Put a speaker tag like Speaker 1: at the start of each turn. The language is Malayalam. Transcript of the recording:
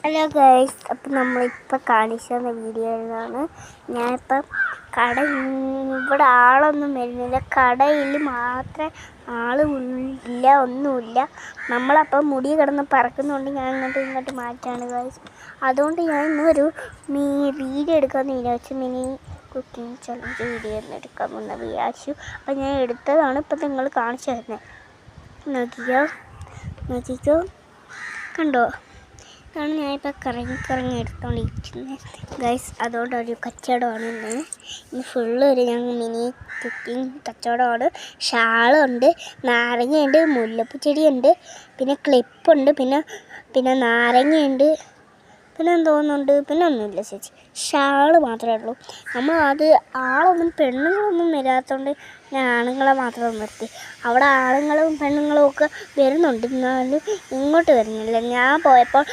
Speaker 1: ഹലോ ഗൈസ്, അപ്പം നമ്മളിപ്പോൾ കാണിച്ചു തന്ന വീഡിയോയിലാണ്. ഞാനിപ്പം ഇവിടെ ആളൊന്നും വരുന്നില്ല, കടയിൽ മാത്രമേ ആളുമില്ല, ഒന്നുമില്ല. നമ്മളപ്പം മുടി കിടന്ന് പറക്കുന്നുണ്ട്. ഞാൻ ഇങ്ങോട്ട് മാറ്റാണ് ഗൈസ്. അതുകൊണ്ട് ഞാൻ ഇന്നൊരു വീഡിയോ എടുക്കാമെന്ന് വിചാരിച്ചു. മിനി കുക്കിംഗ് ചലഞ്ച് വീഡിയോ ഒന്ന് എടുക്കാമെന്ന് വിചാരിച്ചു. അപ്പം ഞാൻ എടുത്തതാണ് ഇപ്പം നിങ്ങൾ കാണിച്ചു തരുന്നത്. നോക്കിക്കോ, കണ്ടോ? ഇതാണ് ഞാനിപ്പോൾ കറങ്ങി എടുത്തോണ്ടിരിക്കുന്നത് ഗൈസ്. അതുകൊണ്ടൊരു കച്ചവടമാണ് ഇന്ന് ഫുള്ള് ഞാൻ മിനി കുക്കിംഗ് കച്ചവടമാണ്. ഷാളുണ്ട്, നാരങ്ങയുണ്ട്, മുല്ലപ്പൂ ചെടിയുണ്ട്, പിന്നെ ക്ലിപ്പുണ്ട്, പിന്നെ നാരങ്ങയുണ്ട്, പിന്നെ തോന്നുന്നുണ്ട്, പിന്നെ ഒന്നുമില്ല ചേച്ചി. ഷാള് മാത്രമേ ഉള്ളൂ. ആളൊന്നും പെണ്ണുങ്ങളൊന്നും വരാത്തതുകൊണ്ട് ഞാൻ ആണുങ്ങളെ മാത്രം നിർത്തി. അവിടെ ആണുങ്ങളും പെണ്ണുങ്ങളും ഒക്കെ വരുന്നുണ്ട്, എന്നാലും ഇങ്ങോട്ട് വരുന്നില്ല. ഞാൻ പോയപ്പോൾ